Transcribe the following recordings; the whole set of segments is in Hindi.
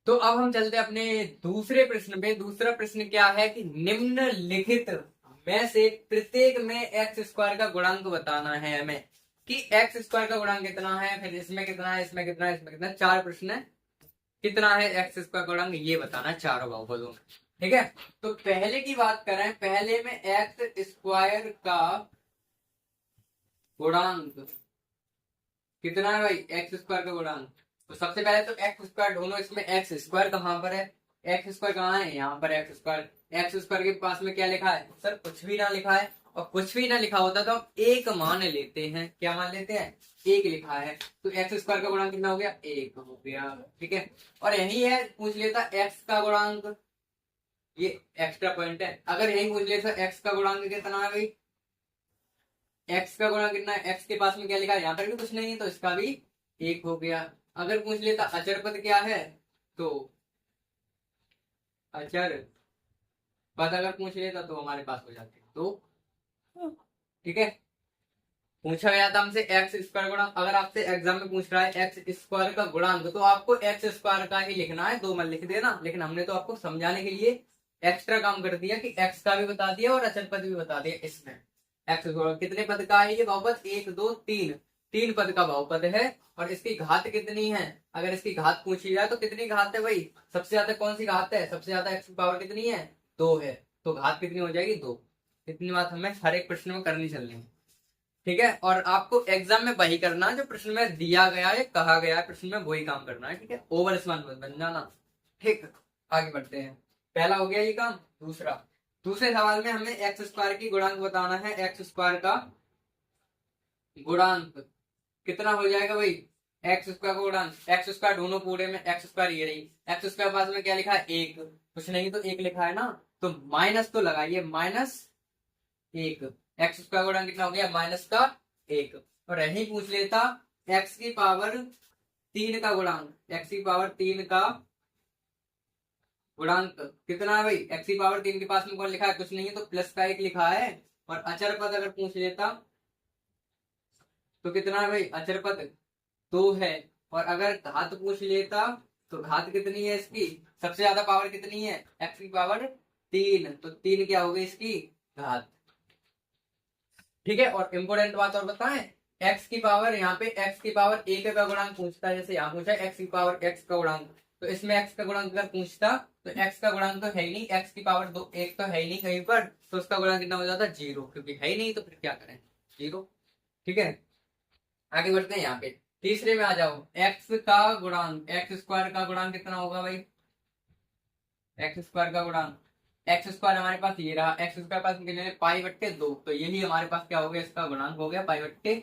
तो अब हम चलते हैं अपने दूसरे प्रश्न पे। दूसरा प्रश्न क्या है कि निम्नलिखित में से प्रत्येक में एक्स स्क्वायर का गुणांक बताना है हमें, कि एक्स स्क्वायर का गुणांक कितना है, फिर इसमें कितना है, इसमें कितना है, इसमें कितना है। चार प्रश्न है, कितना है एक्स स्क्वायर का गुणांक ये बताना है चारों बहुपदों में। ठीक है, तो पहले की बात करें, पहले में एक्स स्क्वायर का गुणांक कितना है भाई, एक्स स्क्वायर का गुणांक। तो सबसे पहले तो एक्स स्क्वायर ढूंढो, इसमें एक्स स्क्वायर कहाँ पर है, एक्स स्क्वायर कहाँ है, यहाँ पर एक्स स्क्वायर। एक्स स्क्वायर के पास में क्या लिखा है सर, कुछ भी ना लिखा है। और कुछ भी ना लिखा होता तो हम एक मान लेते हैं, क्या मान लेते हैं, एक लिखा है। तो एक्स स्क्वायर का गुणांक कितना हो गया, एक हो गया। ठीक है, और यही है पूछ लेता एक्स का गुणांक, ये एक्स्ट्रा पॉइंट है। अगर यही पूछ लेता एक्स का गुणांक कितना है भाई, एक्स का गुणा कितना है, एक्स के पास में क्या लिखा है, यहाँ पर भी कुछ नहीं है तो इसका भी एक हो गया। अगर पूछ लेता अचर पद क्या है, तो अचर पद अगर पूछ लेता तो हमारे पास हो जाते तो। ठीक है, पूछा गया था हमसे एक्स स्क्वायर गुणांक। अगर आपसे एग्जाम में पूछ रहा है एक्स स्क्वायर का गुणांक, तो आपको एक्स स्क्वायर का ही लिखना है, दो मत लिख देना। लेकिन हमने तो आपको समझाने के लिए एक्स्ट्रा काम कर दिया कि एक्स का भी बता दिया और अचर पद भी बता दिया। इसमें एक्स कितने पद का है ये बहुपद, एक दो तीन, तीन पद का बहुपद है। और इसकी घात कितनी है, अगर इसकी घात पूछी जाए तो कितनी घात है भाई, सबसे ज्यादा कौन सी घात है, सबसे ज्यादा एक्स की पावर कितनी है, दो है। तो घात कितनी हो जाएगी, दो। इतनी बात हमें हर एक प्रश्न में करनी चलनी है। ठीक है, और आपको एग्जाम में वही करना है जो प्रश्न में दिया गया है, कहा गया है प्रश्न में, वही काम करना है। ठीक है, ओवर स्मार्ट मत बन जाना। ठीक, आगे बढ़ते हैं। पहला हो गया ये काम। दूसरा, दूसरे सवाल में हमें एक्स स्क्वायर की गुणांक बताना है। एक्स स्क्वायर का गुणांक कितना हो जाएगा भाई, एक्स स्क्वायर का गुणांक। एक्स स्क्वायर ढूंढो पूरे में, एक्स स्क्वायर ये रही, एक्स स्क्वायर पास में क्या लिखा है, एक, कुछ नहीं तो एक लिखा है ना, तो माइनस तो लगाइए, माइनस एक। एक्स स्क्वायर गुणांक कितना हो गया, माइनस का एक। और यही पूछ लेता एक्स की पावर तीन का गुणांक, एक्स की पावर तीन का गुणांक कितना है भाई, एक्स की पावर तीन के पास में कौन लिखा है, कुछ नहीं है तो प्लस का एक लिखा है। और अचर पद अगर पूछ लेता तो कितना है भाई, अचर पद दो है। और अगर घात पूछ लेता तो घात कितनी है इसकी, सबसे ज्यादा पावर कितनी है, एक्स की पावर तीन, तो तीन क्या हो गई इसकी घात। ठीक है, और इम्पोर्टेंट बात और बताएं, एक्स की पावर, यहाँ पे एक्स की पावर एक का गुणांक पूछता है, जैसे यहाँ पूछा एक्स की पावर एक्स का गुणांक, तो इसमें एक्स का गुणांक अगर पूछता तो एक्स का गुणांक तो है ही नहीं, एक्स की पावर दो एक तो है ही नहीं कहीं पर, तो उसका गुणांक कितना हो जाता है, जीरो, क्योंकि है ही नहीं तो फिर क्या करें, जीरो। ठीक है, आगे बढ़ते हैं यहाँ पे। तीसरे में आ जाओ, एक्स का गुणांक, एक्स स्क्वायर का गुणांक कितना होगा भाई, एक्स स्क्वायर का गुणांक, एक्स स्क्वायर हमारे पास ये रहा, एक्स स्क्वायर पास कितने, पाई बट्टे दो, तो यही हमारे पास क्या हो गया, इसका गुणांक हो गया पाई बट्टे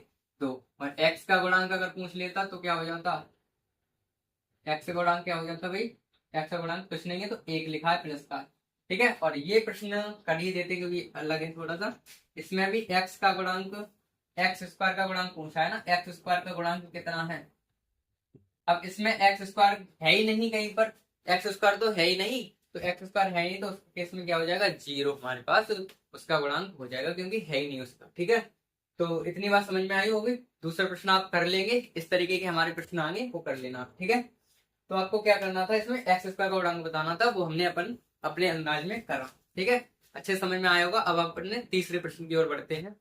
दो। और एक्स का गुणांक अगर पूछ लेता तो क्या हो जाता, एक्स का गुणांक क्या हो जाता भाई, एक्स का गुणांक कुछ नहीं है तो एक लिखा है प्लस का। ठीक है, और ये प्रश्न कर ही देते क्योंकि अलग है थोड़ा सा। इसमें भी एक्स का गुणांक, एक्स स्क्वायर का गुणांक पूछा है ना, एक्स स्क्वायर का गुणांक कितना है। अब इसमें एक्स स्क्वायर है ही नहीं कहीं पर, एक्स स्क्वायर तो है ही नहीं, तो एक्स स्क्वायर है ही नहीं तो उस केस में क्या हो जाएगा, जीरो हमारे पास उसका गुणांक हो जाएगा, क्योंकि है ही नहीं उसका। ठीक है, तो इतनी बात समझ में आई होगी। दूसरा प्रश्न आप कर लेंगे, इस तरीके के हमारे प्रश्न आगे वो कर लेना आप। ठीक है, तो आपको क्या करना था, इसमें एक्स स्क्वायर का गुणांक बताना था, वो हमने अपने अंदाज में करा। ठीक है, अच्छे समझ में आया होगा। अब आप अपने तीसरे प्रश्न की ओर बढ़ते हैं।